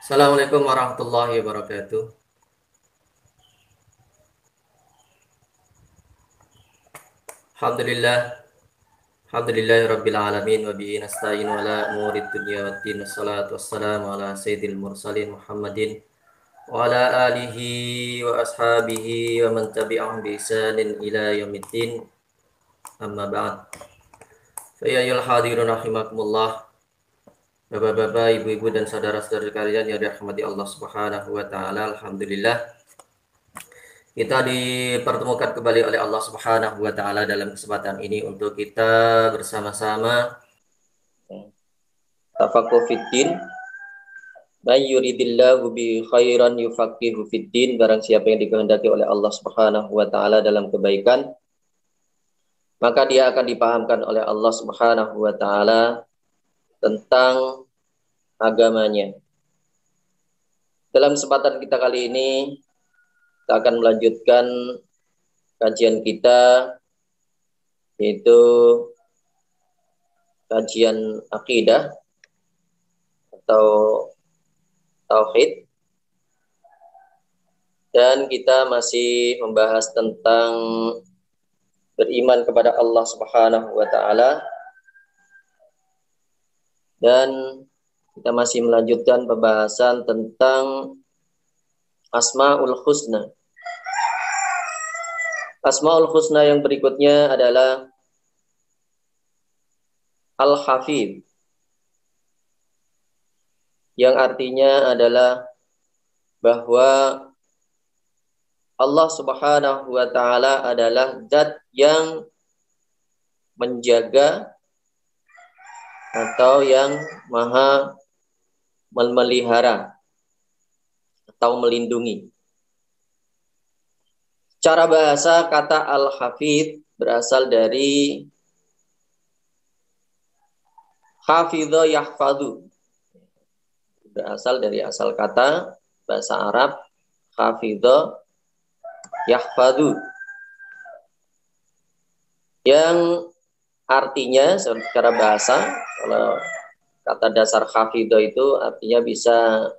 Assalamualaikum warahmatullahi wabarakatuh. Alhamdulillah, alhamdulillahirabbil alamin wa bihi nasta'inu ala umurid dunya waddin. Wassalatu wassalamu ala sayyidil mursalin Muhammadin wa ala alihi wa ashabihi wa man tabi'ahum bi ihsanin ila yaumiddin. Amma ba'd. Fa ya ayyuhal hadirun rahimakumullah. Bapak-bapak, ibu-ibu dan saudara-saudara kalian yang dirahmati Allah Subhanahu wa taala, alhamdulillah kita dipertemukan kembali oleh Allah Subhanahu wa taala dalam kesempatan ini untuk kita bersama-sama tafaqquh fiddin. May yuridillahu bi khairan yufaqihu fiddin. Barang siapa yang dikehendaki oleh Allah Subhanahu wa taala dalam kebaikan, maka dia akan dipahamkan oleh Allah Subhanahu wa taala tentang agamanya. Dalam kesempatan kita kali ini kita akan melanjutkan kajian kita, yaitu kajian akidah atau tauhid, dan kita masih membahas tentang beriman kepada Allah Subhanahu wa taala, dan kita masih melanjutkan pembahasan tentang Asmaul Husna. Asmaul Husna yang berikutnya adalah Al-Hafidh, yang artinya adalah bahwa Allah Subhanahu wa taala adalah zat yang menjaga atau yang maha memelihara atau melindungi. Secara bahasa, kata Al-Hafidh berasal dari hafidha yahfadhu. Berasal dari asal kata bahasa Arab hafidha yahfadhu, yang artinya secara bahasa, kalau kata dasar hafidha itu artinya bisa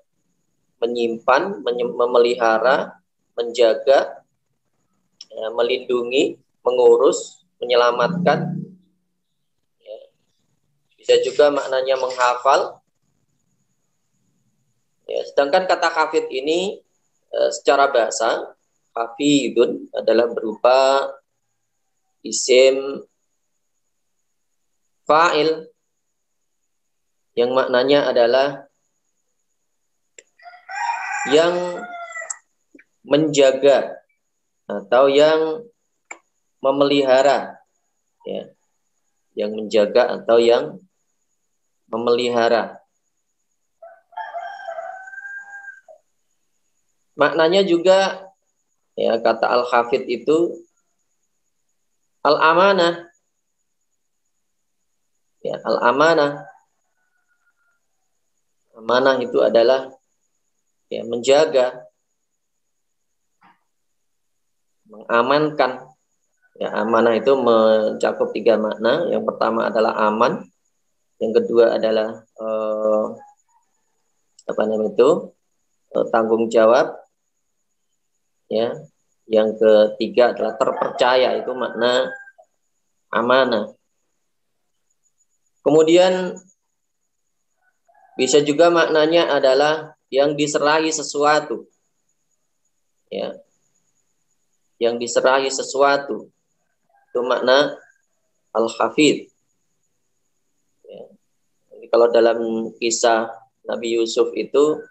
menyimpan, memelihara, menjaga, melindungi, mengurus, menyelamatkan. Bisa juga maknanya menghafal. Sedangkan kata hafid ini secara bahasa, hafidun adalah berupa isim fa'il yang maknanya adalah yang menjaga atau yang memelihara, ya, yang menjaga atau yang memelihara. Maknanya juga, ya, kata Al-Hafidh itu al-amanah, ya, al-amanah. Amanah itu adalah, ya, menjaga, mengamankan. Ya, amanah itu mencakup 3 makna. Yang pertama adalah aman, yang kedua adalah tanggung jawab, ya, yang ketiga adalah terpercaya. Itu makna amanah. Kemudian bisa juga maknanya adalah yang diserahi sesuatu, ya, yang diserahi sesuatu. Itu makna Al-Hafidh. Ya. Jadi kalau dalam kisah Nabi Yusuf itu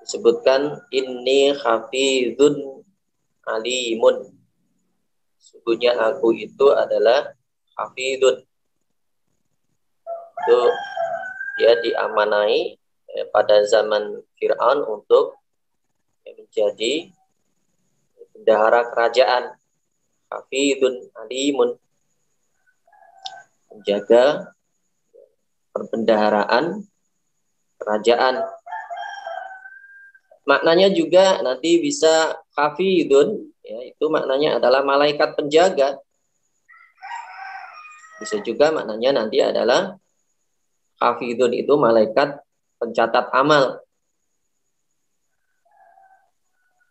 disebutkan inni hafidhun alimun. Sesungguhnya aku itu adalah hafidhun. Itu dia diamanai pada zaman Fir'aun untuk menjadi bendahara kerajaan. Hafidhun alimun, menjaga perbendaharaan kerajaan. Maknanya juga nanti bisa hafidhun, ya, itu maknanya adalah malaikat penjaga. Bisa juga maknanya nanti adalah hafidhun itu malaikat pencatat amal.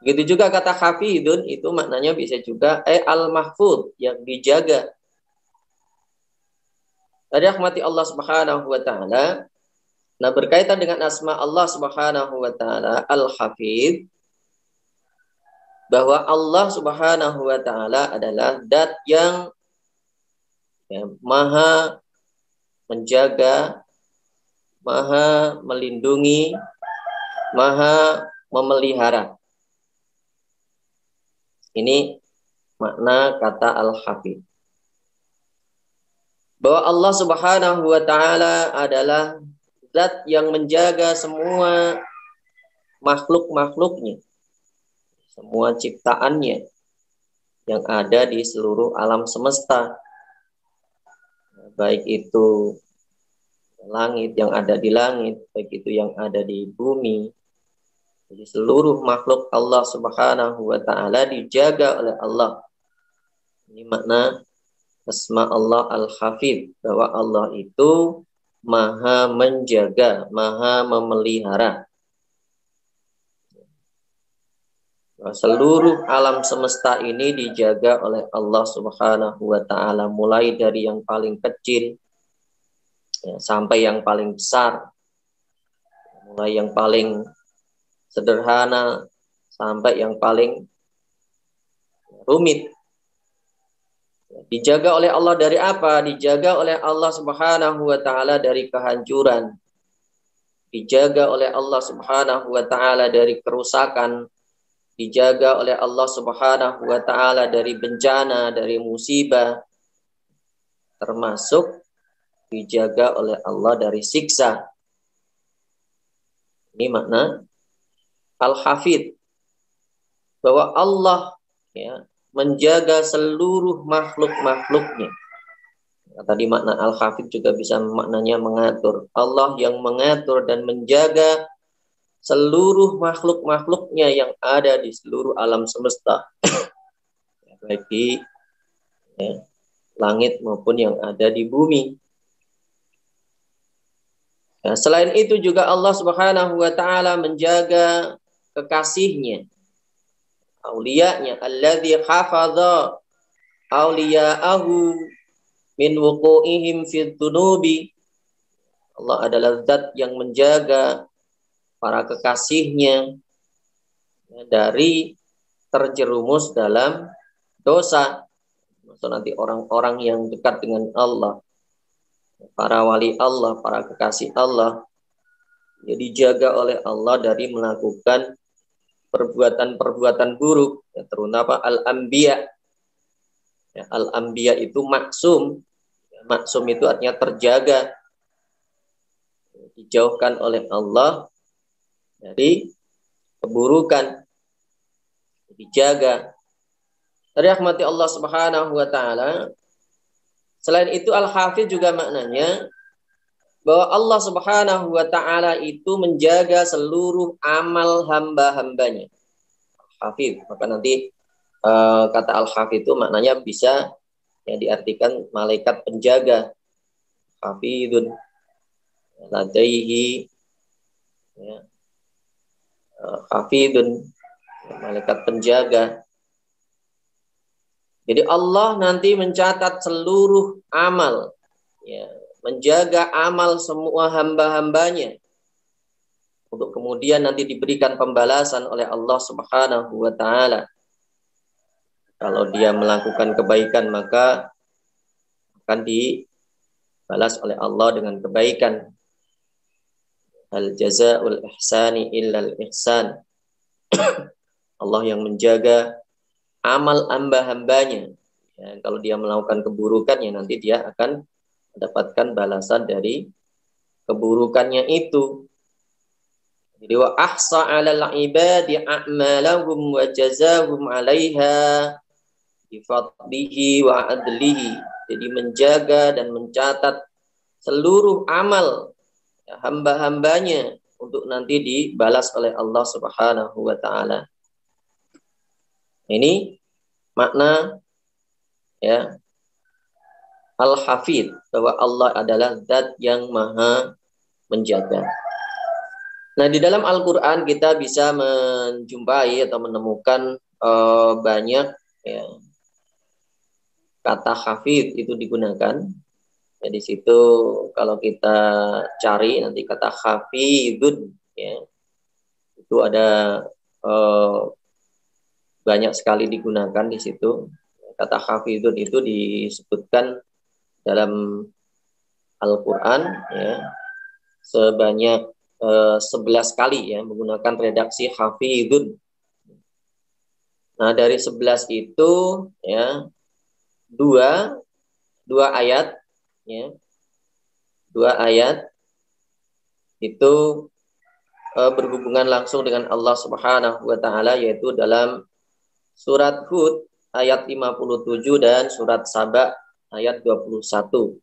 Begitu juga kata hafidun itu maknanya bisa juga al-mahfud, yang dijaga. Dari rahmati Allah Subhanahu wa taala. Nah, berkaitan dengan asma Allah Subhanahu wa taala Al-Hafidz, bahwa Allah Subhanahu wa taala adalah zat yang maha menjaga, maha melindungi, maha memelihara. Ini makna kata Al-Hafidz. Bahwa Allah Subhanahu wa taala adalah zat yang menjaga semua makhluk-makhluknya, semua ciptaannya yang ada di seluruh alam semesta, baik itu langit, yang ada di langit, baik itu yang ada di bumi. Jadi seluruh makhluk Allah Subhanahu wa taala dijaga oleh Allah. Ini makna asma Allah Al-Hafidz, bahwa Allah itu maha menjaga, maha memelihara. Seluruh alam semesta ini dijaga oleh Allah Subhanahu wa taala, mulai dari yang paling kecil sampai yang paling besar, mulai yang paling sederhana sampai yang paling rumit. Dijaga oleh Allah dari apa? Dijaga oleh Allah Subhanahu wa taala dari kehancuran. Dijaga oleh Allah Subhanahu wa taala dari kerusakan. Dijaga oleh Allah Subhanahu wa taala dari bencana, dari musibah. Termasuk dijaga oleh Allah dari siksa. Ini makna Al-Hafidz, bahwa Allah menjaga seluruh makhluk-makhluknya. Tadi makna Al-Hafidz juga bisa maknanya mengatur. Allah yang mengatur dan menjaga seluruh makhluk-makhluknya yang ada di seluruh alam semesta, baik di langit maupun yang ada di bumi. Nah, selain itu juga Allah Subhanahu wa taala menjaga kekasihnya, auliyanya, alladzi hafadha auliya'ahu min wuqu'ihim fid dunubi. Allah adalah zat yang menjaga para kekasihnya dari terjerumus dalam dosa. Maksud nanti orang-orang yang dekat dengan Allah, para wali Allah, para kekasih Allah, ya dijaga oleh Allah dari melakukan perbuatan-perbuatan buruk, ya, terutama al-anbiya. Ya, al-anbiya itu maksum. Ya, maksum itu artinya terjaga, dijauhkan oleh Allah dari keburukan, dijaga. Dari rahmati Allah Subhanahu wa taala. Selain itu Al-Hafidz juga maknanya bahwa Allah Subhanahu wa taala itu menjaga seluruh amal hamba-hambanya. Hafidz, maka nanti kata Al-Hafidz itu maknanya bisa diartikan malaikat penjaga. Hafidun ladaihi, hafidun, malaikat penjaga. Jadi Allah nanti mencatat seluruh amal, menjaga amal semua hamba-hambanya, untuk kemudian nanti diberikan pembalasan oleh Allah Subhanahu wa taala. Kalau dia melakukan kebaikan, maka akan dibalas oleh Allah dengan kebaikan. Al jazaa'ul ihsani illal ihsan. Allah yang menjaga amal hamba-hambanya. Ya, kalau dia melakukan keburukan, ya nanti dia akan mendapatkan balasan dari keburukannya itu. Jadi wa ahsa 'alal ibadi a'malahum wa jazahum 'alaiha bi fadlihi wa adlihi. Jadi menjaga dan mencatat seluruh amal hamba-hambanya untuk nanti dibalas oleh Allah Subhanahu wa taala. Ini makna Al-Hafidz, bahwa Allah adalah zat yang maha menjaga. Nah, di dalam Al-Quran kita bisa menjumpai atau menemukan banyak ya, kata hafid itu digunakan. Ya, di situ kalau kita cari nanti kata hafidun, ya, itu ada banyak sekali digunakan di situ. Kata hafidun itu disebutkan dalam Al-Quran ya, sebanyak 11 kali ya menggunakan redaksi hafidun. Nah, dari 11 itu ya dua ayat ya, dua ayat itu berhubungan langsung dengan Allah Subhanahu wa taala, yaitu dalam surat Hud ayat 57 dan surat Saba ayat 21.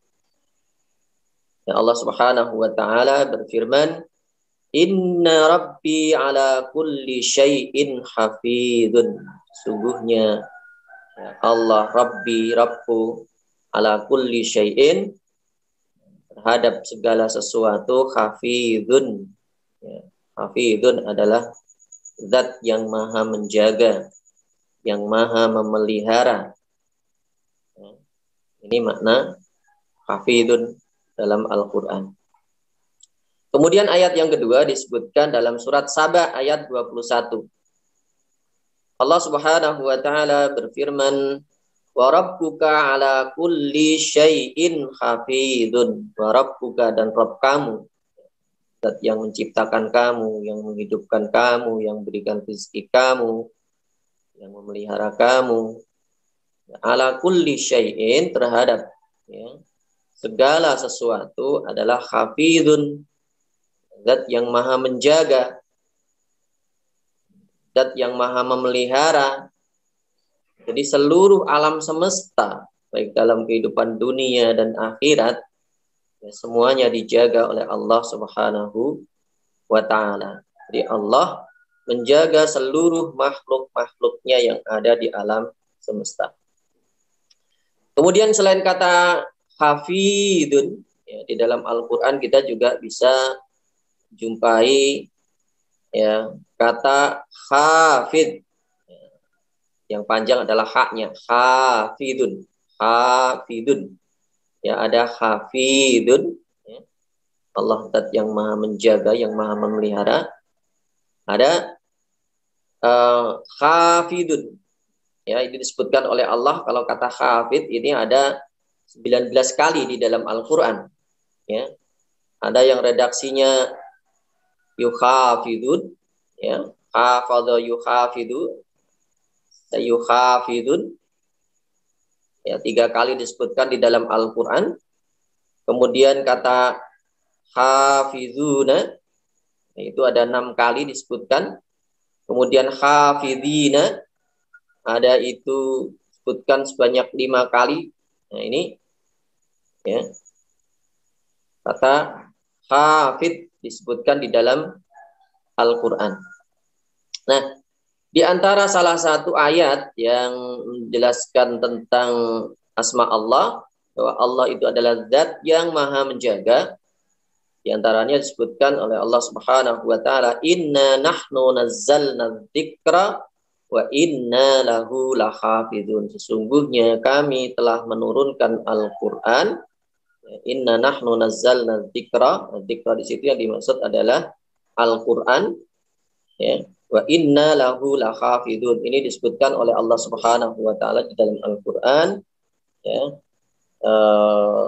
Ya, Allah Subhanahu wa taala berfirman, "Inna rabbi ala kulli syai'in hafidun." Sungguhnya ya, Allah Rabbi, Rabbku, ala kulli syai'in, terhadap segala sesuatu, hafidun. Ya, hafidun adalah zat yang maha menjaga, yang maha memelihara. Ya, ini makna hafidun dalam Al-Quran. Kemudian ayat yang kedua disebutkan dalam surat Saba ayat 21. Allah Subhanahu wa taala berfirman, "Wa rabbuka ala kulli syai'in hafidun." Wa rabbuka, dan Rabb kamu, zat yang menciptakan kamu, yang menghidupkan kamu, yang berikan rezeki kamu, yang memelihara kamu. Ala kulli syai'in, terhadap ya, segala sesuatu adalah hafidun, zat yang maha menjaga, zat yang maha memelihara. Jadi seluruh alam semesta, baik dalam kehidupan dunia dan akhirat, ya, semuanya dijaga oleh Allah Subhanahu wa ta'ala. Jadi Allah menjaga seluruh makhluk-makhluknya yang ada di alam semesta. Kemudian selain kata hafidun, ya, di dalam Al-Quran kita juga bisa jumpai ya, kata hafid. Yang panjang adalah haknya, hafidun. Hafidun. Ya, ada hafidun. Ya. Allah zat yang maha menjaga, yang maha memelihara. Ada hafidun. Ya, itu disebutkan oleh Allah. Kalau kata hafid ini ada 19 kali di dalam Al-Quran. Ya. Ada yang redaksinya yuhafidun. Ya. Hafadha yuhafidu. Yuhafidun. Ya, 3 kali disebutkan di dalam Al-Quran. Kemudian kata hafizuna, itu ada 6 kali disebutkan. Kemudian hafidina, ada itu disebutkan sebanyak 5 kali. Nah, ini ya, kata hafid disebutkan di dalam Al-Quran. Nah, di antara salah satu ayat yang menjelaskan tentang asma Allah, bahwa Allah itu adalah zat yang maha menjaga, di antaranya disebutkan oleh Allah Subhanahu wa taala, "Inna nahnu nazzalna dzikra wa inna lahu lahafizun." Sesungguhnya kami telah menurunkan Al-Qur'an. Inna nahnu nazzalna dzikra. Dzikra di situ yang dimaksud adalah Al-Qur'an. Ya. Wa inna lahu lahafizun. Ini disebutkan oleh Allah Subhanahu wa taala di dalam Al-Qur'an. Ya.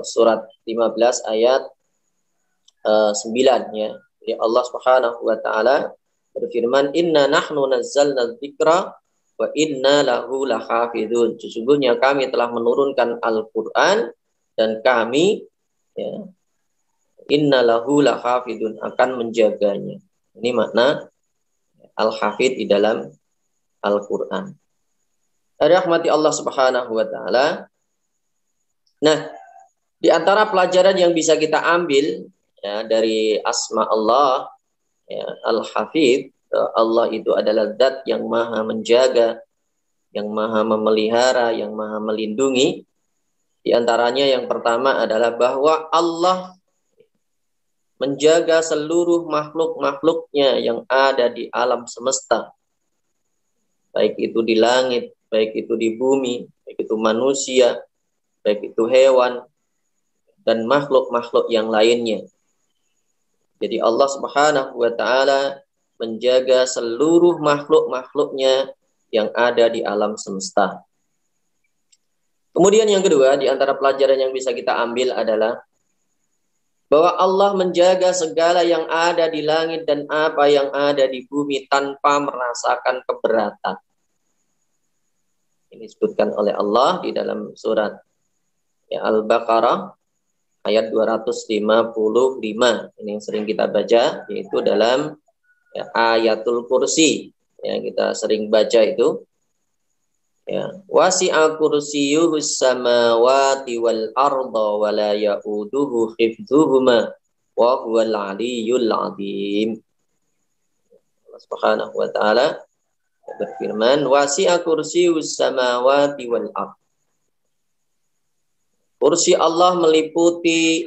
Surat 15 ayat 9 ya. Jadi Allah Subhanahu wa taala berfirman, "Inna nahnu nazzalna dzikra wa inna lahu lahafizun." Sesungguhnya kami telah menurunkan Al-Qur'an dan kami ya, inna lahu lahafizun, akan menjaganya. Ini makna Al-Hafid di dalam Al-Qur'an. Rahmati Allah Subhanahu wa taala. Nah, di antara pelajaran yang bisa kita ambil ya, dari asma Allah ya, Al-Hafid, Allah itu adalah zat yang maha menjaga, yang maha memelihara, yang maha melindungi. Di antaranya yang pertama adalah bahwa Allah menjaga seluruh makhluk-makhluknya yang ada di alam semesta, baik itu di langit, baik itu di bumi, baik itu manusia, baik itu hewan, dan makhluk-makhluk yang lainnya. Jadi Allah Subhanahu wa Ta'ala menjaga seluruh makhluk-makhluknya yang ada di alam semesta. Kemudian yang kedua, di antara pelajaran yang bisa kita ambil adalah bahwa Allah menjaga segala yang ada di langit dan apa yang ada di bumi tanpa merasakan keberatan. Ini disebutkan oleh Allah di dalam surat Al-Baqarah ayat 255. Ini yang sering kita baca, yaitu dalam ayatul kursi. Kita sering baca itu. Wasi'a kursiyyuhus samawati wal arda wa la ya'uduhu hifdzuhuma wa huwal 'aliyyul 'azim. Allah Subhanahu wa Ta'ala berfirman, wasi'a kursiyyus samawati wal arda. Kursi Allah meliputi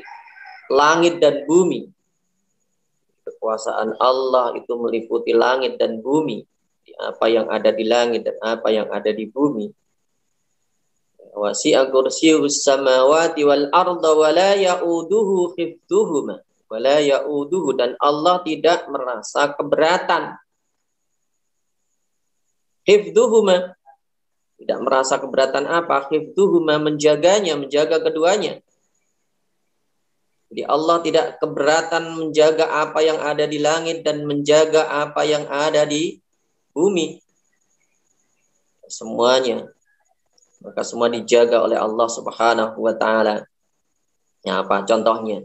langit dan bumi. Kekuasaan Allah itu meliputi langit dan bumi. Apa yang ada di langit dan apa yang ada di bumi. Wasi'a kursiyyus samawati wal arda wa la ya'uduhu hifdzuhuma. Wa la ya'uduhu, dan Allah tidak merasa keberatan. Hifdzuhuma, tidak merasa keberatan apa? Hifdzuhuma, menjaganya, menjaga keduanya. Jadi Allah tidak keberatan menjaga apa yang ada di langit dan menjaga apa yang ada di bumi. Semuanya. Maka semua dijaga oleh Allah Subhanahu wa Ta'ala. Apa contohnya?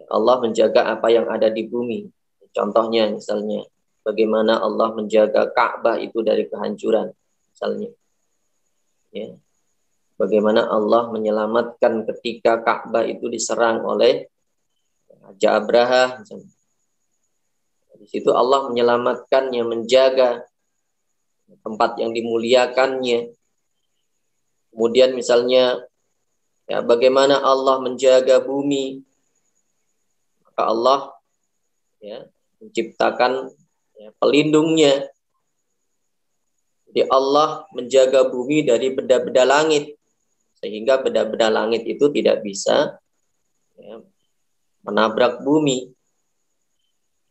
Allah menjaga apa yang ada di bumi. Contohnya misalnya, bagaimana Allah menjaga Ka'bah itu dari kehancuran. Misalnya. Bagaimana Allah menyelamatkan ketika Ka'bah itu diserang oleh Raja Abraha. Misalnya. Di situ Allah menyelamatkannya, menjaga tempat yang dimuliakannya. Kemudian misalnya, bagaimana Allah menjaga bumi. Maka Allah menciptakan pelindungnya. Jadi Allah menjaga bumi dari benda-benda langit. Sehingga benda-benda langit itu tidak bisa menabrak bumi.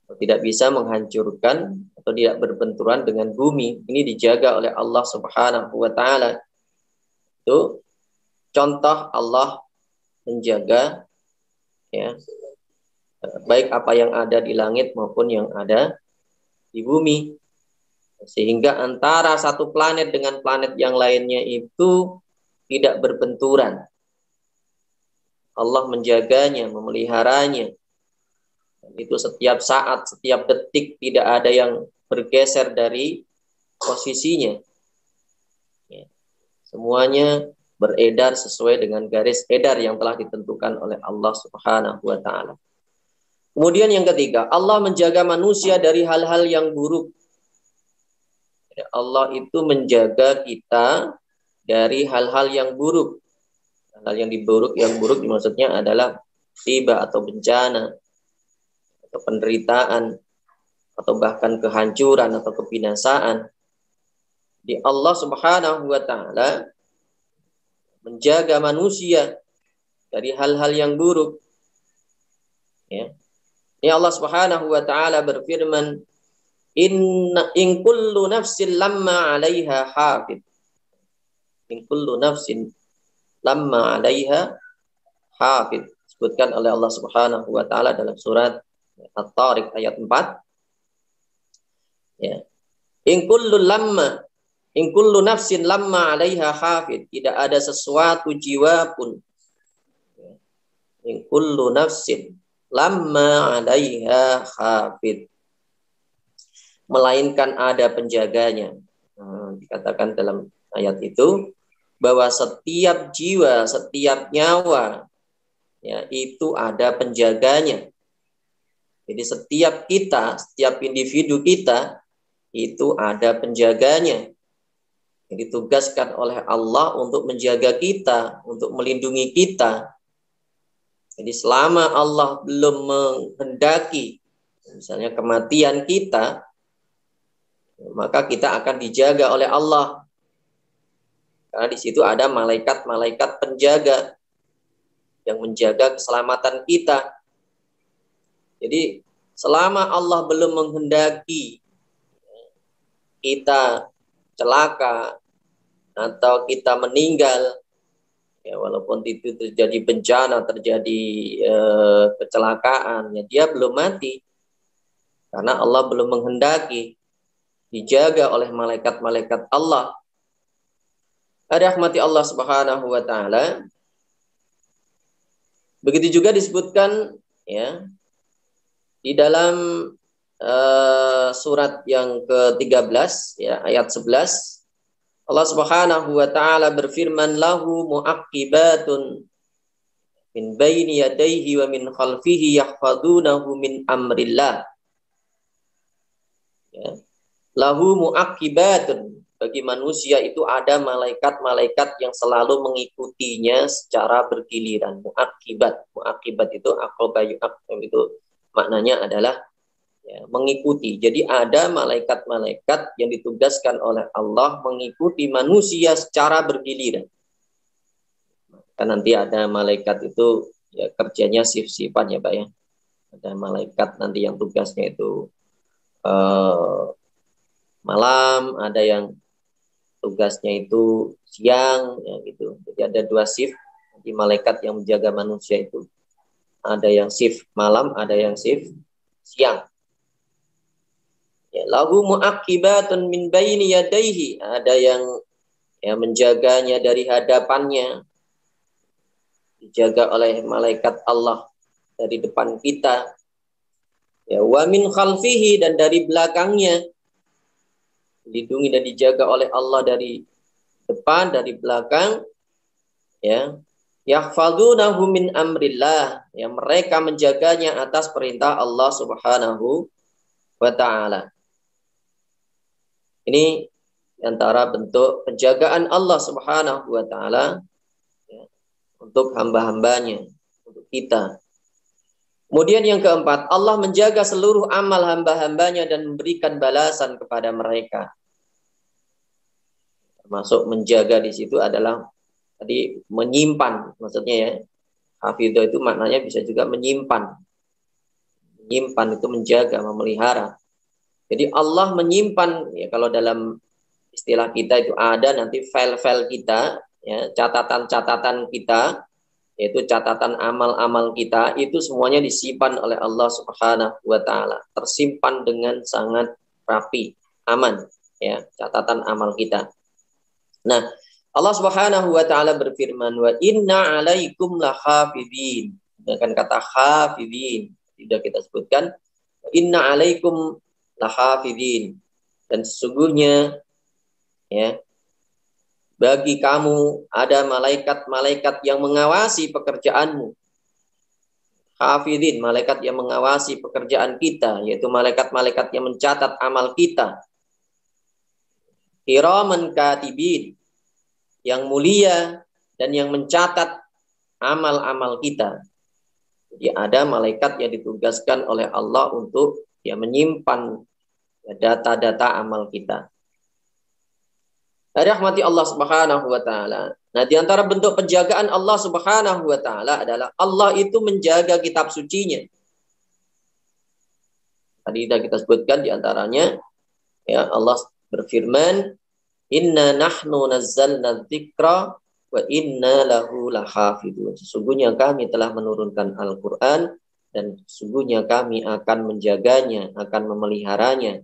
Tidak bisa menghancurkan atau tidak berbenturan dengan bumi. Ini dijaga oleh Allah Subhanahu wa Ta'ala. Itu contoh Allah menjaga baik apa yang ada di langit maupun yang ada di bumi. Sehingga antara satu planet dengan planet yang lainnya itu tidak berbenturan. Allah menjaganya, memeliharanya. Itu setiap saat, setiap detik tidak ada yang bergeser dari posisinya. Semuanya beredar sesuai dengan garis edar yang telah ditentukan oleh Allah Subhanahu wa Ta'ala. Kemudian yang ketiga, Allah menjaga manusia dari hal-hal yang buruk. Allah itu menjaga kita dari hal-hal yang buruk. Hal yang buruk maksudnya adalah musibah atau bencana, atau penderitaan, atau bahkan kehancuran atau kebinasaan. Di Allah Subhanahu wa Ta'ala menjaga manusia dari hal-hal yang buruk. Ini Allah Subhanahu wa Ta'ala berfirman, in kullu nafsin lamma 'alaiha hafid. In kullu nafsin lamma 'alaiha hafid. Disebutkan oleh Allah Subhanahu wa Ta'ala dalam surat At-Tariq ayat 4. In kullu nafsin lamma 'alaiha hafid. Tidak ada sesuatu jiwa pun. In kullu nafsin lamma 'alaiha hafid. Melainkan ada penjaganya. Dikatakan dalam ayat itu bahwa setiap jiwa, setiap nyawa itu ada penjaganya. Jadi setiap kita, setiap individu kita itu ada penjaganya. Yang ditugaskan oleh Allah untuk menjaga kita, untuk melindungi kita. Jadi selama Allah belum menghendaki misalnya kematian kita, maka kita akan dijaga oleh Allah. Karena di situ ada malaikat-malaikat penjaga yang menjaga keselamatan kita. Jadi selama Allah belum menghendaki kita celaka atau kita meninggal, ya walaupun itu terjadi bencana, terjadi kecelakaan, ya dia belum mati karena Allah belum menghendaki, dijaga oleh malaikat-malaikat Allah. Rahmati Allah Subhanahu wa taala. Begitu juga disebutkan ya di dalam surat yang ke-13 ya ayat 11, Allah Subhanahu wa taala berfirman, lahu muaqibatun min baini yadayhi wa min khalfihi yahfadunahu min amrillah. Ya. Lahu muaqibatun, bagi manusia itu ada malaikat-malaikat yang selalu mengikutinya secara bergiliran. Muaqibat itu itu maknanya adalah ya, mengikuti. Jadi ada malaikat-malaikat yang ditugaskan oleh Allah mengikuti manusia secara bergiliran. Kan nanti ada malaikat itu ya kerjanya shift-shiftan ya Pak ya. Ada malaikat nanti yang tugasnya itu malam, ada yang tugasnya itu siang ya gitu. Jadi ada 2 shift. Jadi malaikat yang menjaga manusia itu ada yang shift malam, ada yang shift siang. Ya, lahu muaqibatun min baini yadayhi, ada yang ya menjaganya dari hadapannya, dijaga oleh malaikat Allah dari depan kita. Ya, wa min khalfihi, dan dari belakangnya, dilindungi dan dijaga oleh Allah dari depan, dari belakang. Ya, yahfadunahu min amrillah, ya mereka menjaganya atas perintah Allah Subhanahu wa taala. Ini antara bentuk penjagaan Allah Subhanahu wa taala ya, untuk hamba-hambanya, untuk kita. Kemudian yang keempat, Allah menjaga seluruh amal hamba-hambanya dan memberikan balasan kepada mereka. Termasuk menjaga di situ adalah tadi menyimpan, maksudnya ya. Hafidhah itu maknanya bisa juga menyimpan. Menyimpan itu menjaga, memelihara. Jadi Allah menyimpan, ya kalau dalam istilah kita itu ada nanti file-file kita, ya catatan-catatan kita, yaitu catatan amal-amal kita, itu semuanya disimpan oleh Allah Subhanahu wa taala, tersimpan dengan sangat rapi, aman, ya catatan amal kita. Nah, Allah Subhanahu wa taala berfirman, wa inna 'alaikum lahafidhin. Dengan kata hafidhin sudah kita sebutkan, inna 'alaikum lahafidhin, dan sesungguhnya ya bagi kamu ada malaikat-malaikat yang mengawasi pekerjaanmu. Hafidhin, malaikat yang mengawasi pekerjaan kita, yaitu malaikat-malaikat yang mencatat amal kita. Kiraman katibin, yang mulia dan yang mencatat amal-amal kita. Jadi ada malaikat yang ditugaskan oleh Allah untuk ya menyimpan data-data amal kita. Rahmati Allah Subhanahu wa taala. Nah, di antara bentuk penjagaan Allah Subhanahu wa taala adalah Allah itu menjaga kitab sucinya. Tadi sudah kita sebutkan di antaranya ya Allah berfirman, "Inna nahnu nazzalna dzikra wa inna lahu lahafidun." Sesungguhnya kami telah menurunkan Al-Qur'an dan sesungguhnya kami akan menjaganya, akan memeliharanya.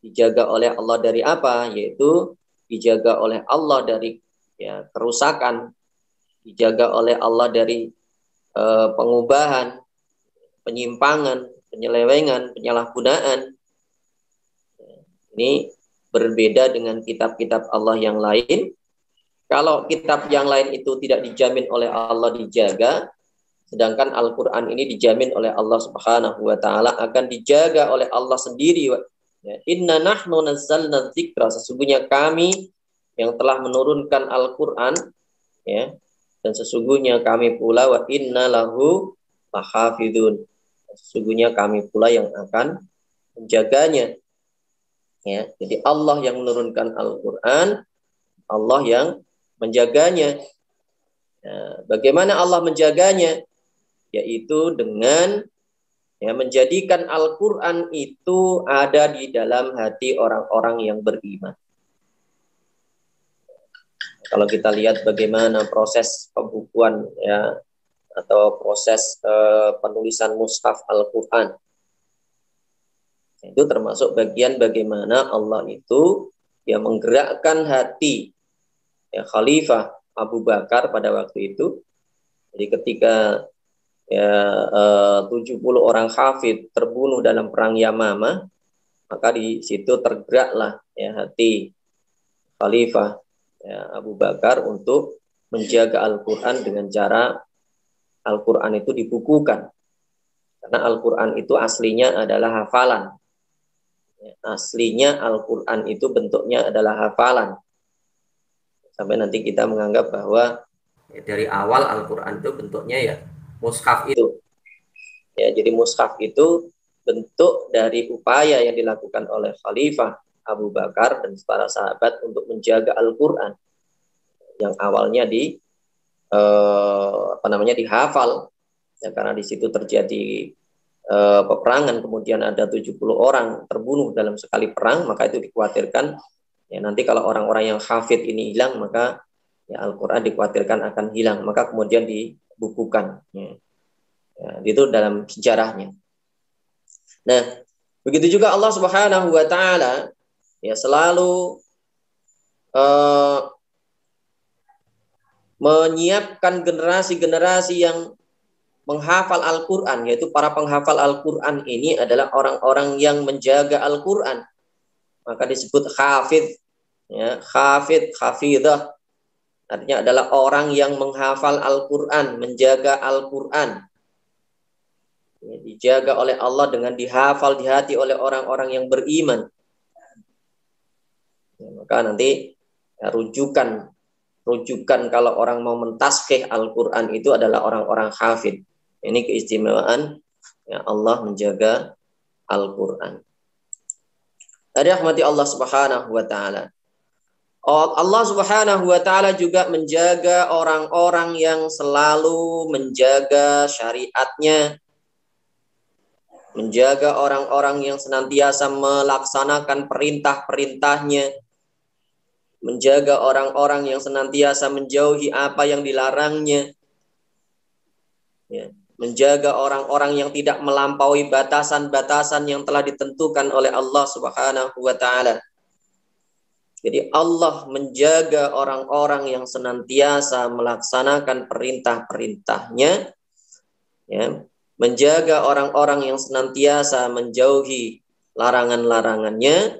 Dijaga oleh Allah dari apa? Yaitu dijaga oleh Allah dari ya, kerusakan, dijaga oleh Allah dari pengubahan, penyimpangan, penyelewengan, penyalahgunaan. Ini berbeda dengan kitab-kitab Allah yang lain. Kalau kitab yang lain itu tidak dijamin oleh Allah dijaga, sedangkan Al-Quran ini dijamin oleh Allah Subhanahu wa taala akan dijaga oleh Allah sendiri. Ya, inna nahnu nazzalna dzikra, sesungguhnya kami yang telah menurunkan Al-Quran, ya, dan sesungguhnya kami pula wa inna lahu lahafidun. Sesungguhnya kami pula yang akan menjaganya. Ya, jadi Allah yang menurunkan Al-Quran, Allah yang menjaganya. Nah, bagaimana Allah menjaganya? Yaitu dengan menjadikan Al-Quran itu ada di dalam hati orang-orang yang beriman. Kalau kita lihat bagaimana proses pembukuan atau proses penulisan mushaf Al-Quran, itu termasuk bagian bagaimana Allah itu menggerakkan hati Khalifah Abu Bakar pada waktu itu. Jadi ketika 70 orang hafid terbunuh dalam perang Yamamah, maka di situ tergeraklah hati Khalifah Abu Bakar untuk menjaga Al-Quran dengan cara Al-Quran itu dibukukan. Karena Al-Quran itu aslinya adalah hafalan. Aslinya Al-Quran itu bentuknya adalah hafalan. Sampai nanti kita menganggap bahwa dari awal Al-Quran itu bentuknya mushaf itu. Jadi mushaf itu bentuk dari upaya yang dilakukan oleh Khalifah Abu Bakar dan para sahabat untuk menjaga Al-Quran yang awalnya dihafal, karena di situ terjadi peperangan, kemudian ada 70 orang terbunuh dalam sekali perang, maka itu dikhawatirkan nanti kalau orang-orang yang hafid ini hilang, maka Al-Quran dikhawatirkan akan hilang, maka kemudian dibukukan. Itu dalam sejarahnya. Nah, begitu juga Allah Subhanahu wa taala selalu menyiapkan generasi-generasi yang menghafal Al-Quran, yaitu para penghafal Al-Quran ini adalah orang-orang yang menjaga Al-Quran. Maka disebut hafid, hafidah. Artinya adalah orang yang menghafal Al-Quran, menjaga Al-Quran. Dijaga oleh Allah dengan dihafal di hati oleh orang-orang yang beriman. Maka nanti rujukan kalau orang mau mentaskhih Al-Quran itu adalah orang-orang hafid. Ini keistimewaan Allah menjaga Al-Quran. Rahmati Allah Subhanahu wa taala. Allah Subhanahu wa taala juga menjaga orang-orang yang selalu menjaga syariatnya, menjaga orang-orang yang senantiasa melaksanakan perintah-perintahnya, menjaga orang-orang yang senantiasa menjauhi apa yang dilarangnya, menjaga orang-orang yang tidak melampaui batasan-batasan yang telah ditentukan oleh Allah Subhanahu wa taala. Jadi Allah menjaga orang-orang yang senantiasa melaksanakan perintah-perintahnya, menjaga orang-orang yang senantiasa menjauhi larangan-larangannya,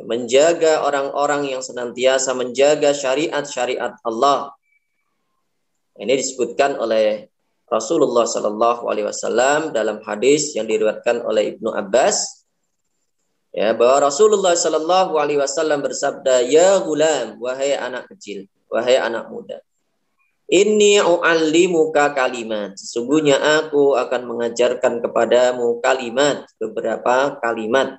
menjaga orang-orang yang senantiasa menjaga syariat-syariat Allah. Ini disebutkan oleh Rasulullah Shallallahu Alaihi Wasallam dalam hadis yang diriwayatkan oleh Ibnu Abbas, bahwa Rasulullah Shallallahu Alaihi Wasallam bersabda, ya gulam, wahai anak kecil, wahai anak muda, inni u'allimuka kalimat, sesungguhnya aku akan mengajarkan kepadamu kalimat, beberapa kalimat.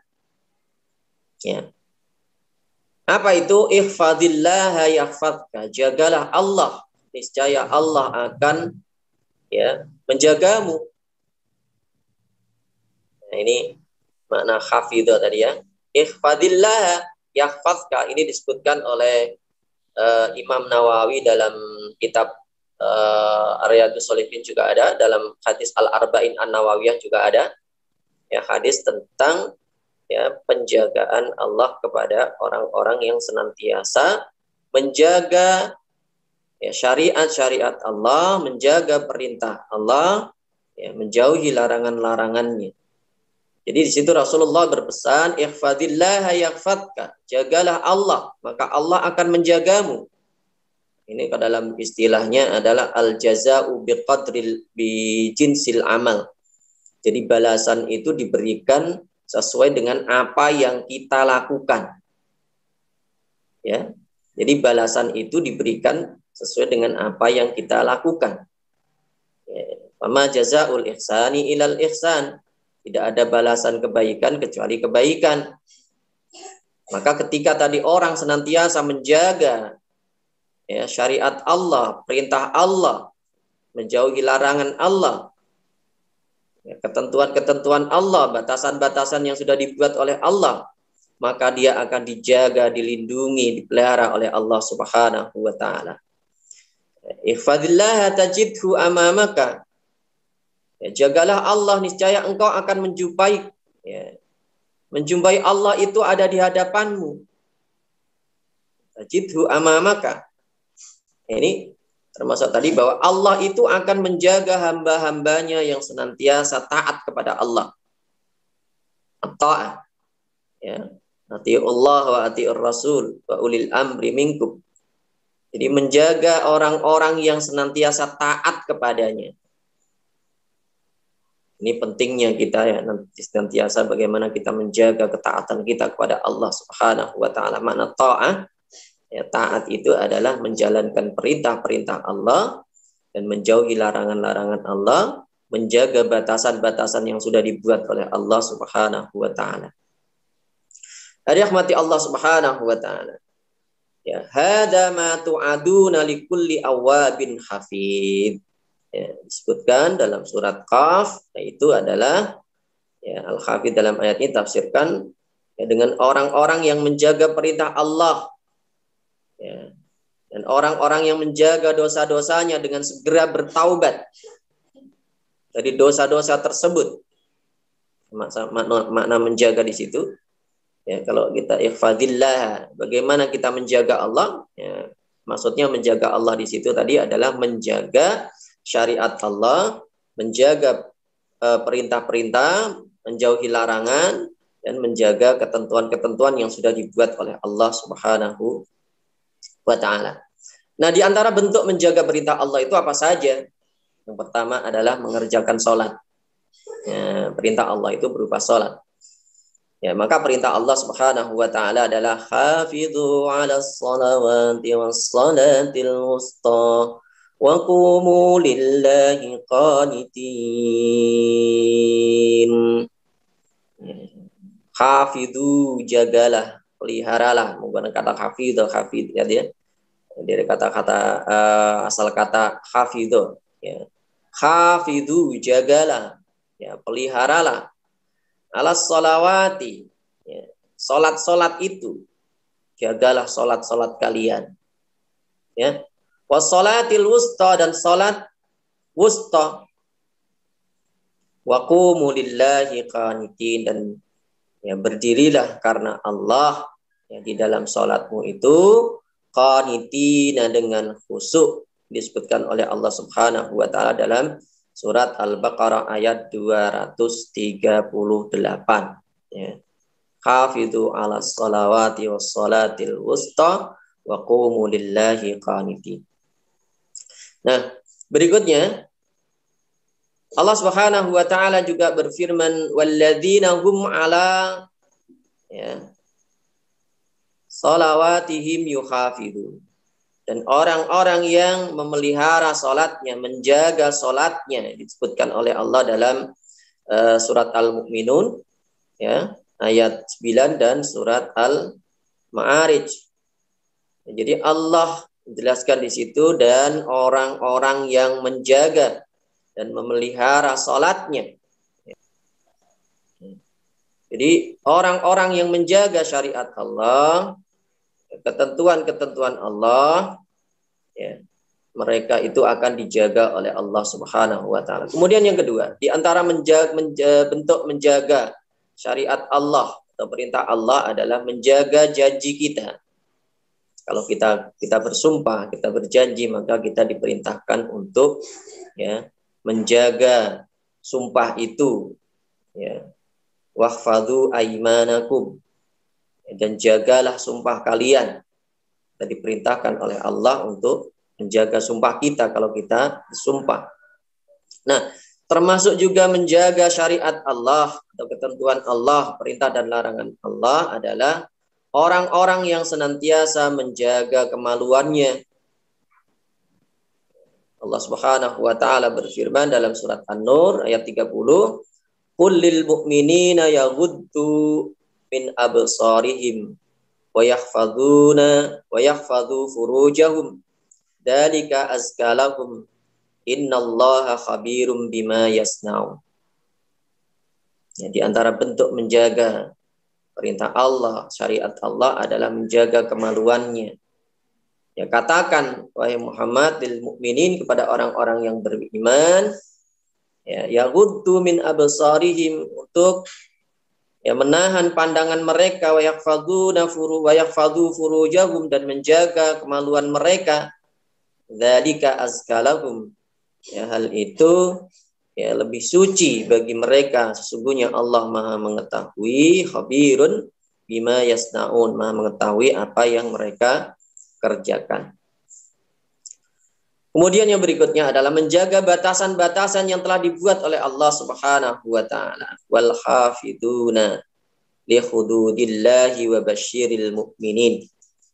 Apa itu? Ihfadillah yahfadka, jagalah Allah, niscaya Allah akan menjagamu. Nah, ini makna hafidhah tadi Ihfadillah yahfadka, ini disebutkan oleh Imam Nawawi dalam kitab Riyadhus Shalihin, juga ada dalam hadis Al-Arba'in An-Nawawiyah juga ada hadis tentang penjagaan Allah kepada orang-orang yang senantiasa menjaga syariat-syariat Allah, menjaga perintah Allah, menjauhi larangan-larangannya. Jadi di situ Rasulullah berpesan, ihfadillah yahfadka, jagalah Allah, maka Allah akan menjagamu. Ini dalam istilahnya adalah al-jaza'u bijinsil amal. Jadi balasan itu diberikan sesuai dengan apa yang kita lakukan. Jadi balasan itu diberikan sesuai dengan apa yang kita lakukan. Fama jazaul ihsani ilal ihsan. Tidak ada balasan kebaikan kecuali kebaikan. Maka ketika tadi orang senantiasa menjaga ya, syariat Allah, perintah Allah, menjauhi larangan Allah, ya, ketentuan-ketentuan Allah, batasan-batasan yang sudah dibuat oleh Allah, maka dia akan dijaga, dilindungi, dipelihara oleh Allah Subhanahu wa taala. Ihfadillah tajidhu amamaka. Ya, jagalah Allah, niscaya engkau akan menjumpai ya, menjumpai Allah itu ada di hadapanmu. Tajidhu amamaka. Ini termasuk tadi bahwa Allah itu akan menjaga hamba-hambanya yang senantiasa taat kepada Allah. Ta'ah. Ya. Atiullah wa atiur rasul wa ulil amri minkum. Jadi menjaga orang-orang yang senantiasa taat kepadanya. Ini pentingnya kita ya, senantiasa bagaimana kita menjaga ketaatan kita kepada Allah Subhanahu wa taala. Makna ta'ah ya, taat itu adalah menjalankan perintah-perintah Allah dan menjauhi larangan-larangan Allah, menjaga batasan-batasan yang sudah dibuat oleh Allah Subhanahu wa taala. Rahmati Allah Subhanahu wa taala. Ya, hada ma tu'aduna likulli awabin hafid. Ya, disebutkan dalam surat Qaf, yaitu adalah ya, Al-Hafidh dalam ayat ini tafsirkan ya, dengan orang-orang yang menjaga perintah Allah ya, dan orang-orang yang menjaga dosa-dosanya dengan segera bertaubat dari dosa-dosa tersebut. Makna menjaga di situ ya, kalau kita ihfadillah, bagaimana kita menjaga Allah ya, maksudnya menjaga Allah di situ tadi adalah menjaga syariat Allah, menjaga perintah-perintah, menjauhi larangan, dan menjaga ketentuan-ketentuan yang sudah dibuat oleh Allah Subhanahu wa ta'ala. Nah, di antara bentuk menjaga perintah Allah itu apa saja? Yang pertama adalah mengerjakan sholat. Ya, perintah Allah itu berupa sholat. Ya, maka perintah Allah Subhanahu wa ta'ala adalah hafidhu 'alas shalawati was salatil wusta wa qumu lillahi qanitin. Hafidhu, jagalah, peliharalah, menggunakan kata hafidh ya dia. Dari kata-kata asal kata hafidhu ya. Hafidhu, jagalah, ya, peliharalah alas sholawati ya. Salat-salat itu jagalah salat-salat kalian ya. Wassalatil wusta, dan salat wusta. Wa qumu lillahi qanitin, dan ya, berdirilah karena Allah ya, di dalam salatmu itu qanitina, dengan khusyuk. Disebutkan oleh Allah Subhanahu wa taala dalam surat Al-Baqarah ayat 238 ya. Hafidhu 'alas shalawati was salatil wusta wa qumu lillahi qanitin. Nah, berikutnya Allah Subhanahu wa taala juga berfirman walladzina hum 'ala ya, shalawatihim yuhafidun. Dan orang-orang yang memelihara salatnya, menjaga salatnya, disebutkan oleh Allah dalam surat Al-Mu'minun ya, ayat 9 dan surat Al-Ma'arij. Jadi Allah menjelaskan di situ dan orang-orang yang menjaga dan memelihara salatnya. Jadi orang-orang yang menjaga syariat Allah, ketentuan-ketentuan Allah, ya, mereka itu akan dijaga oleh Allah Subhanahu wa taala. Kemudian yang kedua, di antara bentuk menjaga syariat Allah atau perintah Allah adalah menjaga janji kita. Kalau kita bersumpah, kita berjanji, maka kita diperintahkan untuk ya, menjaga sumpah itu ya. Wahfadhu aimanakum, dan jagalah sumpah kalian. Kita diperintahkan oleh Allah untuk menjaga sumpah kita kalau kita bersumpah. Nah, termasuk juga menjaga syariat Allah atau ketentuan Allah, perintah dan larangan Allah adalah orang-orang yang senantiasa menjaga kemaluannya. Allah Subhanahu wa taala berfirman dalam surat An-Nur ayat 30, "Qul lil mu'minina yaghuddu min absarihim wa yahfadhu furujahum dzalika azka lahum innallaha khabirum bima yasnaun." Ya, di antara bentuk menjaga perintah Allah, syariat Allah adalah menjaga kemaluannya. Ya, katakan wahai Muhammad lil mukminin, kepada orang-orang yang beriman, ya yaghuddu min absarihim, untuk ya menahan pandangan mereka, wa yahfadhu furujahum, dan menjaga kemaluan mereka. Dzalika azka lahum, ya hal itu ya lebih suci bagi mereka, sesungguhnya Allah Maha mengetahui, khabirun bima yasnaun, Maha mengetahui apa yang mereka kerjakan. Kemudian yang berikutnya adalah menjaga batasan-batasan yang telah dibuat oleh Allah Subhanahu wa taala. Wal hafiduna li hududillahi wa basyiril mu'minin.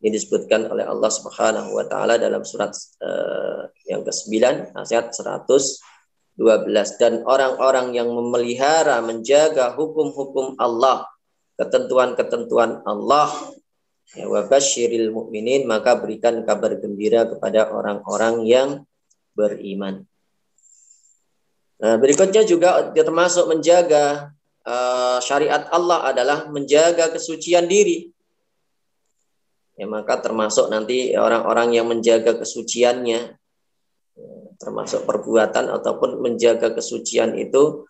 Ini disebutkan oleh Allah Subhanahu wa taala dalam surat yang ke-9 ayat 112. Dan orang-orang yang memelihara, menjaga hukum-hukum Allah, ketentuan-ketentuan Allah, ya, wa basyiril mu'minin, maka berikan kabar gembira kepada orang-orang yang beriman. Nah, berikutnya juga termasuk menjaga syariat Allah adalah menjaga kesucian diri. Ya, maka termasuk nanti orang-orang yang menjaga kesuciannya, termasuk perbuatan ataupun menjaga kesucian itu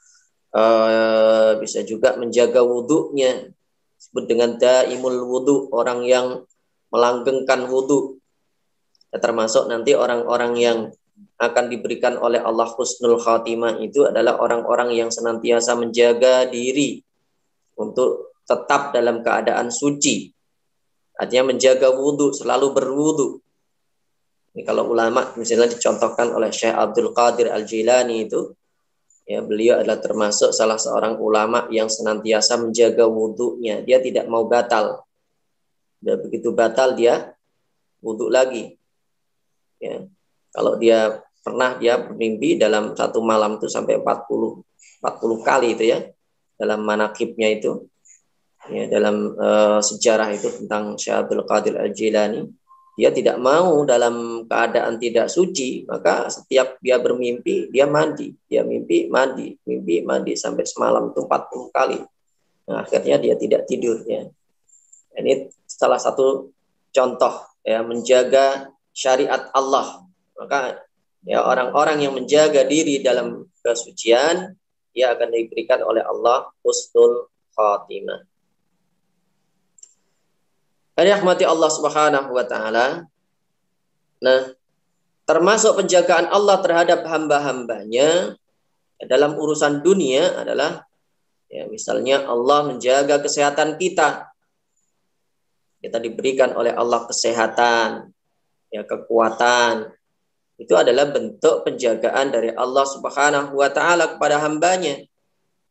bisa juga menjaga wudhunya, disebut dengan daimul wudhu, orang yang melanggengkan wudhu. Ya, termasuk nanti orang-orang yang akan diberikan oleh Allah husnul khatimah itu adalah orang-orang yang senantiasa menjaga diri untuk tetap dalam keadaan suci. Artinya menjaga wudhu, selalu berwudhu. Ini kalau ulama misalnya dicontohkan oleh Syekh Abdul Qadir Al-Jilani itu, ya, beliau adalah termasuk salah seorang ulama yang senantiasa menjaga wudhunya. Dia tidak mau batal. Dan begitu batal dia wudhu lagi. Ya. Kalau dia pernah dia bermimpi dalam satu malam itu sampai 40 kali itu ya, dalam manaqibnya itu. Ya, dalam sejarah itu tentang Syekh Abdul Qadir Al-Jilani, dia tidak mau dalam keadaan tidak suci, maka setiap dia bermimpi dia mandi, dia mimpi mandi sampai semalam itu 40 kali. Nah, akhirnya dia tidak tidur ya. Ini salah satu contoh ya menjaga syariat Allah. Maka ya orang-orang yang menjaga diri dalam kesucian, dia akan diberikan oleh Allah husnul khatimah. Rahmati Allah Subhanahu wa taala. Nah, termasuk penjagaan Allah terhadap hamba-hambanya dalam urusan dunia adalah ya, misalnya Allah menjaga kesehatan kita. Kita diberikan oleh Allah kesehatan, ya, kekuatan. Itu adalah bentuk penjagaan dari Allah Subhanahu wa taala kepada hambanya.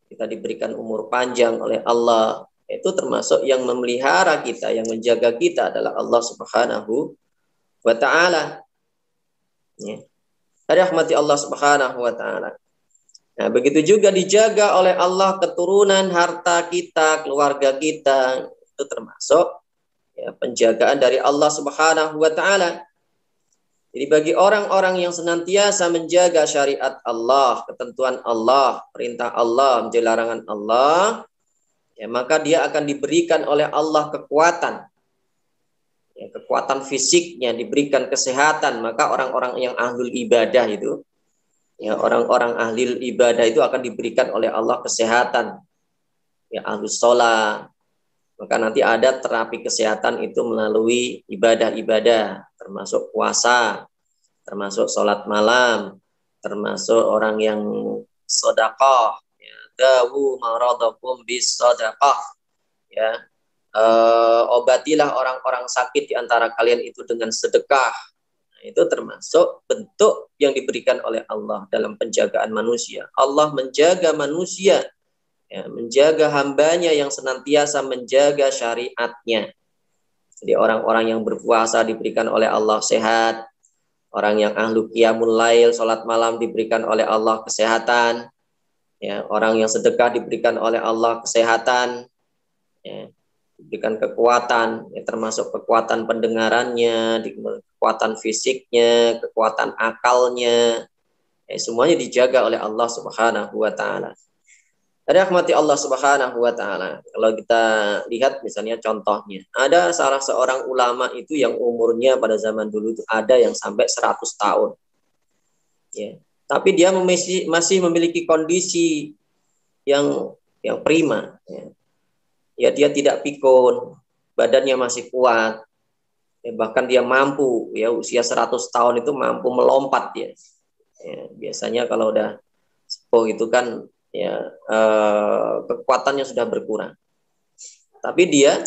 Kita diberikan umur panjang oleh Allah. Itu termasuk yang memelihara kita, yang menjaga kita adalah Allah Subhanahu wa ta'ala. Ya. Rahmati Allah Subhanahu wa ta'ala. Nah, begitu juga dijaga oleh Allah keturunan, harta kita, keluarga kita. Itu termasuk ya, penjagaan dari Allah Subhanahu wa ta'ala. Jadi bagi orang-orang yang senantiasa menjaga syariat Allah, ketentuan Allah, perintah Allah, menjauhi larangan Allah, ya, maka dia akan diberikan oleh Allah kekuatan. Ya, kekuatan fisiknya, diberikan kesehatan. Maka orang-orang yang ahlul ibadah itu, ya, orang-orang ahli ibadah itu akan diberikan oleh Allah kesehatan. Ya, ahlus sholat. Maka nanti ada terapi kesehatan itu melalui ibadah-ibadah, termasuk puasa, termasuk sholat malam, termasuk orang yang sedekah. Dawu maradakum bis sadaqah, ya, obatilah orang-orang sakit di antara kalian itu dengan sedekah. Nah, itu termasuk bentuk yang diberikan oleh Allah dalam penjagaan manusia. Allah menjaga manusia, ya, menjaga hambanya yang senantiasa menjaga syariatnya. Jadi orang-orang yang berpuasa diberikan oleh Allah sehat, Orang yang ahlu qiyamul lail, salat malam, diberikan oleh Allah kesehatan. Ya, orang yang sedekah diberikan oleh Allah kesehatan. Ya, diberikan kekuatan, ya, termasuk kekuatan pendengarannya, kekuatan fisiknya, kekuatan akalnya, ya, semuanya dijaga oleh Allah Subhanahu wa taala. Rahmati Allah Subhanahu wa taala. Kalau kita lihat misalnya contohnya, ada salah seorang ulama itu yang umurnya pada zaman dulu itu ada yang sampai 100 tahun. Ya. Tapi dia masih memiliki kondisi yang prima, ya. Ya, dia tidak pikun, badannya masih kuat. Ya, bahkan dia mampu, ya, usia 100 tahun itu mampu melompat, ya. Ya, biasanya kalau udah sepuh itu kan, ya, kekuatannya sudah berkurang. Tapi dia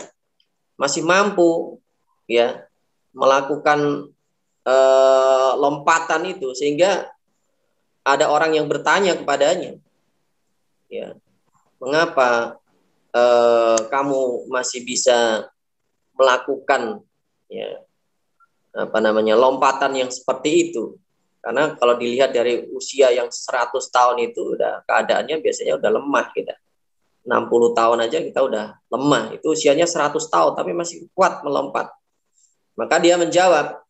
masih mampu, ya, melakukan lompatan itu, sehingga ada orang yang bertanya kepadanya, ya, mengapa kamu masih bisa melakukan, ya, lompatan yang seperti itu? Karena kalau dilihat dari usia yang 100 tahun itu udah keadaannya biasanya udah lemah kita. 60 tahun aja kita udah lemah. Itu usianya 100 tahun tapi masih kuat melompat. Maka dia menjawab,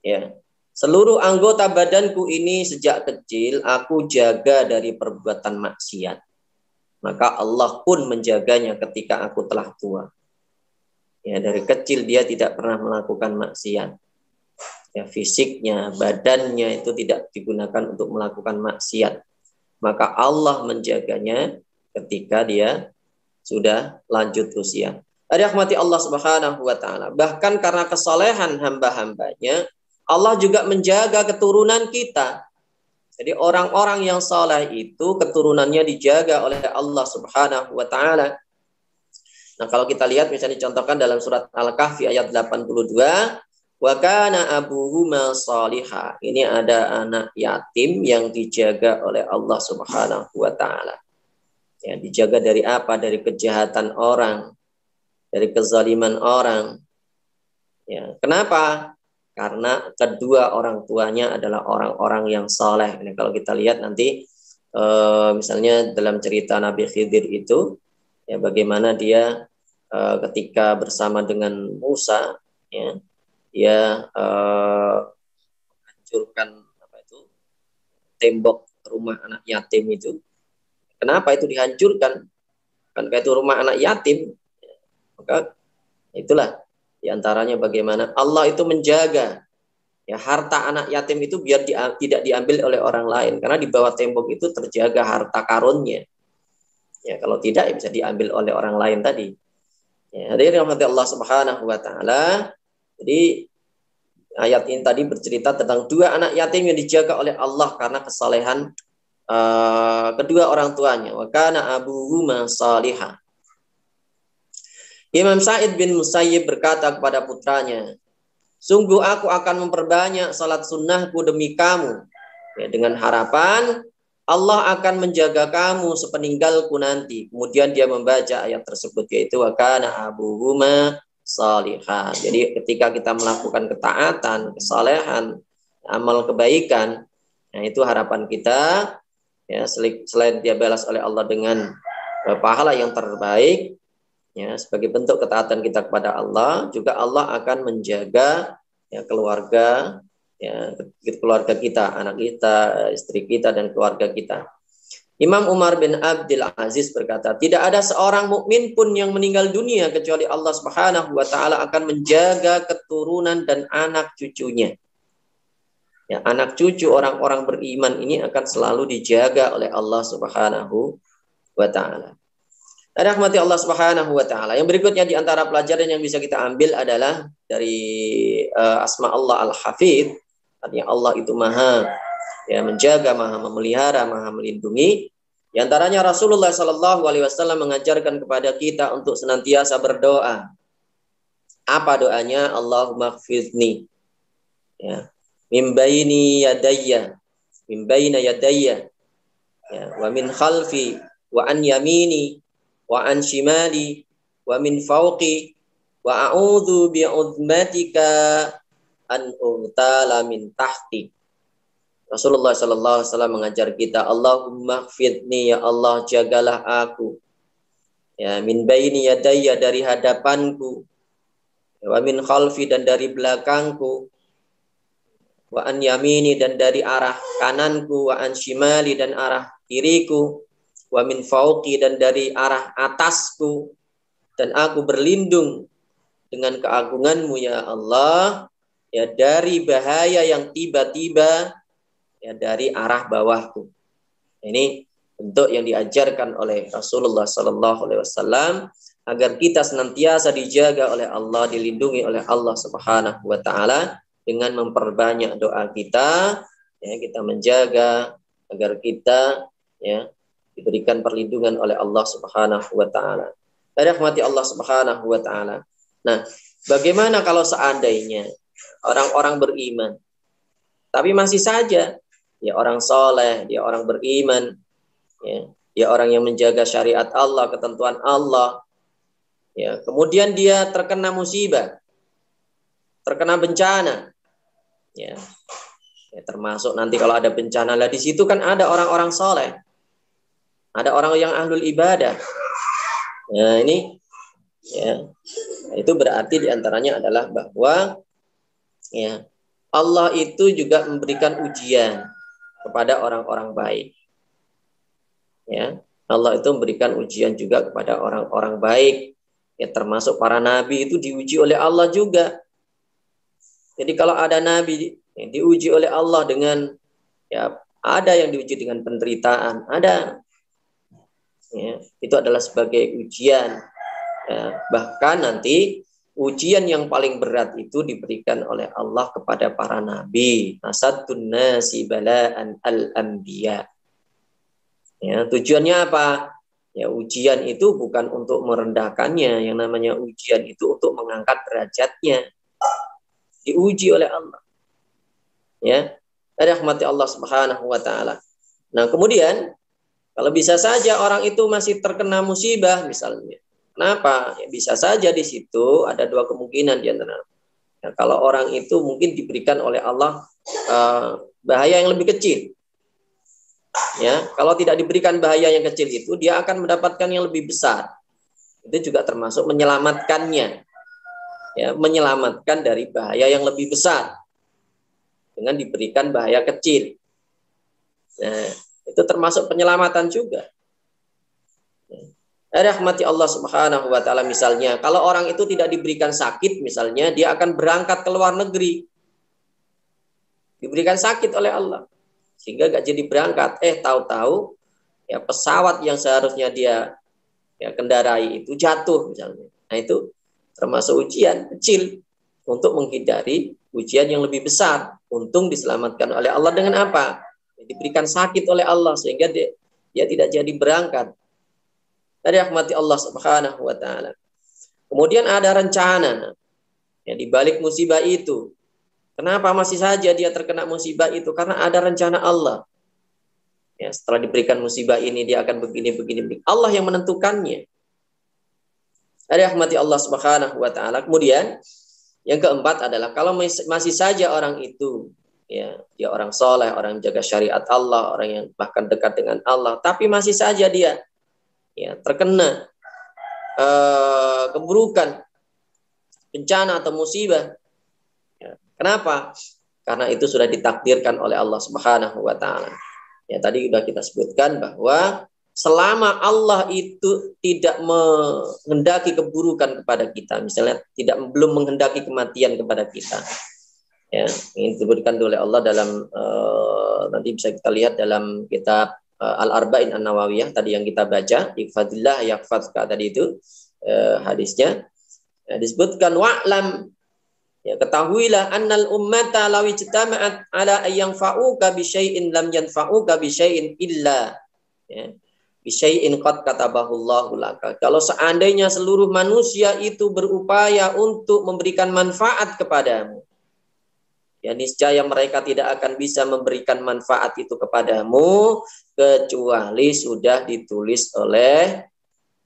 ya, seluruh anggota badanku ini sejak kecil aku jaga dari perbuatan maksiat. Maka Allah pun menjaganya ketika aku telah tua. Ya, dari kecil dia tidak pernah melakukan maksiat. Ya, fisiknya, badannya itu tidak digunakan untuk melakukan maksiat. Maka Allah menjaganya ketika dia sudah lanjut usia. Rahmati Allah Subhanahu wa taala. Bahkan karena kesolehan hamba-hambanya, Allah juga menjaga keturunan kita. Jadi orang-orang yang saleh itu keturunannya dijaga oleh Allah Subhanahu wa taala. Nah, kalau kita lihat misalnya dicontohkan dalam surat Al-Kahfi ayat 82, wa kana abuhuma shaliha. Ini ada anak yatim yang dijaga oleh Allah Subhanahu wa taala. Ya, dijaga dari apa? Dari kejahatan orang, dari kezaliman orang. Ya, kenapa? Karena kedua orang tuanya adalah orang-orang yang saleh. Ini kalau kita lihat nanti misalnya dalam cerita Nabi Khidir itu, ya, bagaimana dia ketika bersama dengan Musa, ya, dia hancurkan tembok rumah anak yatim itu. Kenapa itu dihancurkan? Kan itu rumah anak yatim. Maka itulah diantaranya bagaimana Allah itu menjaga, ya, harta anak yatim itu biar tidak diambil oleh orang lain. Karena di bawah tembok itu terjaga harta karunnya. Ya, kalau tidak ya bisa diambil oleh orang lain tadi. Ya, dari rahmat Allah Subhanahu wa taala. Jadi ayat ini tadi bercerita tentang dua anak yatim yang dijaga oleh Allah karena kesalehan kedua orang tuanya. Wa kana abuhuma salihah. Imam Sa'id bin Musayyib berkata kepada putranya, sungguh aku akan memperbanyak salat sunnahku demi kamu, ya, dengan harapan Allah akan menjaga kamu sepeninggalku nanti. Kemudian dia membaca ayat tersebut, yaitu wa kana abuhuma salihah. Jadi ketika kita melakukan ketaatan, kesalehan, amal kebaikan, nah itu harapan kita, ya, selain dia balas oleh Allah dengan pahala yang terbaik, ya, sebagai bentuk ketaatan kita kepada Allah, juga Allah akan menjaga, ya, keluarga, ya, keluarga kita, anak kita, istri kita, dan keluarga kita. Imam Umar bin Abdul Aziz berkata, tidak ada seorang mukmin pun yang meninggal dunia kecuali Allah Subhanahu wa taala akan menjaga keturunan dan anak cucunya. Ya, anak cucu orang-orang beriman ini akan selalu dijaga oleh Allah Subhanahu wa taala. Rahmati Allah Subhanahu wa taala. Yang berikutnya di antara pelajaran yang bisa kita ambil adalah dari asma Allah Al-Hafidz. Artinya Allah itu maha, ya, menjaga, maha memelihara, maha melindungi. Di antaranya Rasulullah Shallallahu Alaihi Wasallam mengajarkan kepada kita untuk senantiasa berdoa. Apa doanya? Allahumma khfidni, ya, min baini yadayya, min baina yadayya, ya, wa min khalfi, wa an yamini, wa an shimali, wa min fawqi, wa a'udzu bi'udmatika an ughtala min tahti. Rasulullah sallallahu alaihi wasallam mengajar kita, Allahumma khfidni, ya Allah jagalah aku, ya, min baini yadayya, dari hadapanku, wa min khalfi, dan dari belakangku, wa an yamini, dan dari arah kananku, wa an shimali, dan arah kiriku, wa min fauqi, dan dari arah atasku, dan aku berlindung dengan keagunganmu ya Allah, ya, dari bahaya yang tiba-tiba, ya, dari arah bawahku. Ini bentuk yang diajarkan oleh Rasulullah Sallallahu Alaihi Wasallam agar kita senantiasa dijaga oleh Allah, dilindungi oleh Allah Subhanahu Wa Taala dengan memperbanyak doa kita. Ya, kita menjaga agar kita, ya, diberikan perlindungan oleh Allah Subhanahu Wa Taala. Rahmati Allah Subhanahu Wa Taala. Nah, bagaimana kalau seandainya orang-orang beriman, tapi masih saja dia orang soleh, dia orang beriman, ya, dia orang yang menjaga syariat Allah, ketentuan Allah, ya, kemudian dia terkena musibah, terkena bencana, ya, ya, termasuk nanti kalau ada bencana lah, di situ kan ada orang-orang soleh, ada orang yang ahlul ibadah. Nah ini, ya, itu berarti diantaranya adalah bahwa, ya, Allah itu juga memberikan ujian kepada orang-orang baik. Ya, Allah itu memberikan ujian juga kepada orang-orang baik. Ya, termasuk para nabi itu diuji oleh Allah juga. Jadi kalau ada nabi yang diuji oleh Allah dengan, ya, ada yang diuji dengan penderitaan, ada. Ya, itu adalah sebagai ujian. Ya, bahkan nanti ujian yang paling berat itu diberikan oleh Allah kepada para nabi. Asaddun nasi bala'an al-anbiya. Ya, tujuannya apa? Ya, ujian itu bukan untuk merendahkannya. Yang namanya ujian itu untuk mengangkat derajatnya. Diuji oleh Allah. Ya, rahmati Allah Subhanahu Wa Taala. Nah, kemudian kalau bisa saja orang itu masih terkena musibah misalnya. Kenapa? Ya, bisa saja di situ ada dua kemungkinan di antara. Ya, kalau orang itu mungkin diberikan oleh Allah bahaya yang lebih kecil. Ya, kalau tidak diberikan bahaya yang kecil itu, dia akan mendapatkan yang lebih besar. Itu juga termasuk menyelamatkannya. Ya, menyelamatkan dari bahaya yang lebih besar dengan diberikan bahaya kecil. Nah, itu termasuk penyelamatan juga. Rahmati Allah Subhanahu Wa Taala, misalnya kalau orang itu tidak diberikan sakit, misalnya dia akan berangkat ke luar negeri, diberikan sakit oleh Allah sehingga gak jadi berangkat, tahu-tahu, ya, pesawat yang seharusnya dia, ya, kendarai itu jatuh misalnya. Nah, itu termasuk ujian kecil untuk menghindari ujian yang lebih besar. Untung diselamatkan oleh Allah dengan apa? Diberikan sakit oleh Allah sehingga dia tidak jadi berangkat. Dari rahmati Allah Subhanahu Wa Taala. Kemudian ada rencana, ya, di balik musibah itu. Kenapa masih saja dia terkena musibah itu? Karena ada rencana Allah. Ya, setelah diberikan musibah ini dia akan begini. Allah yang menentukannya. Dari rahmati Allah Subhanahu Wa Taala. Kemudian yang keempat adalah kalau masih saja orang itu, ya, dia orang soleh, orang yang jaga syariat Allah, orang yang bahkan dekat dengan Allah, tapi masih saja dia, ya, terkena keburukan, bencana atau musibah. Ya, kenapa? Karena itu sudah ditakdirkan oleh Allah Subhanahu Wa Taala. Ya, tadi sudah kita sebutkan bahwa selama Allah itu tidak menghendaki keburukan kepada kita, misalnya belum menghendaki kematian kepada kita, ya, ini disebutkan oleh Allah dalam nanti bisa kita lihat dalam kitab Al-Arba'in An-Nawawiyah tadi yang kita baca, Iqfadillah yakfadka tadi itu hadisnya, ya, disebutkan wa'lam, ya, ketahuilah annal ummata law ijtama'at ala ayyanfa'uka bi syai'in lam yanfa'uka bi syai'in illa, ya, bi syai'in qad katabahullahu laka. Kalau seandainya seluruh manusia itu berupaya untuk memberikan manfaat kepadamu, ya, niscaya mereka tidak akan bisa memberikan manfaat itu kepadamu kecuali sudah ditulis oleh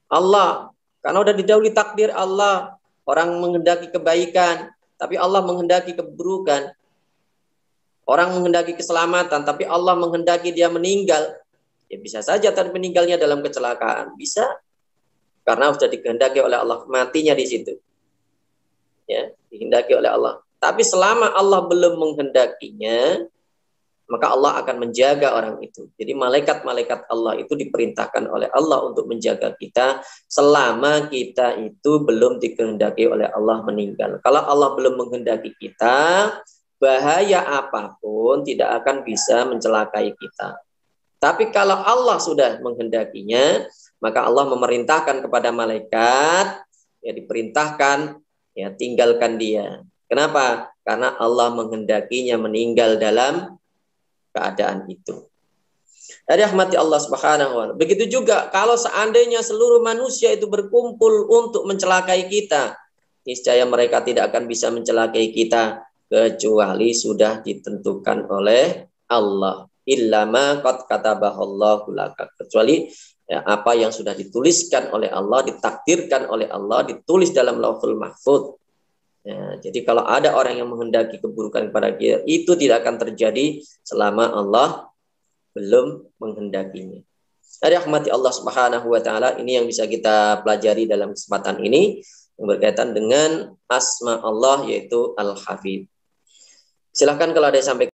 Allah. Karena sudah didahului takdir Allah. Orang menghendaki kebaikan, tapi Allah menghendaki keburukan. Orang menghendaki keselamatan, tapi Allah menghendaki dia meninggal. Ya bisa saja tadi meninggalnya dalam kecelakaan. Bisa. Karena sudah dikehendaki oleh Allah. Matinya di situ. Ya, dikehendaki oleh Allah. Tapi selama Allah belum menghendakinya, maka Allah akan menjaga orang itu. Jadi malaikat-malaikat Allah itu diperintahkan oleh Allah untuk menjaga kita selama kita itu belum dikehendaki oleh Allah meninggal. Kalau Allah belum menghendaki kita, bahaya apapun tidak akan bisa mencelakai kita. Tapi kalau Allah sudah menghendakinya, maka Allah memerintahkan kepada malaikat, ya diperintahkan, ya tinggalkan dia. Kenapa? Karena Allah menghendakinya meninggal dalam keadaan itu. Dari rahmati Allah Subhanahu wa ta'ala. Begitu juga kalau seandainya seluruh manusia itu berkumpul untuk mencelakai kita, niscaya mereka tidak akan bisa mencelakai kita kecuali sudah ditentukan oleh Allah. Illa ma qad katabahallahu laka. Kecuali ya, apa yang sudah dituliskan oleh Allah, ditakdirkan oleh Allah, ditulis dalam Lauhul Mahfuz. Ya, jadi kalau ada orang yang menghendaki keburukan kepada kita, itu tidak akan terjadi selama Allah belum menghendakinya. Dari rahmati Allah Subhanahu wa ta'ala, ini yang bisa kita pelajari dalam kesempatan ini yang berkaitan dengan asma Allah, yaitu Al-Hafidz. Silahkan kalau ada yang sampaikan.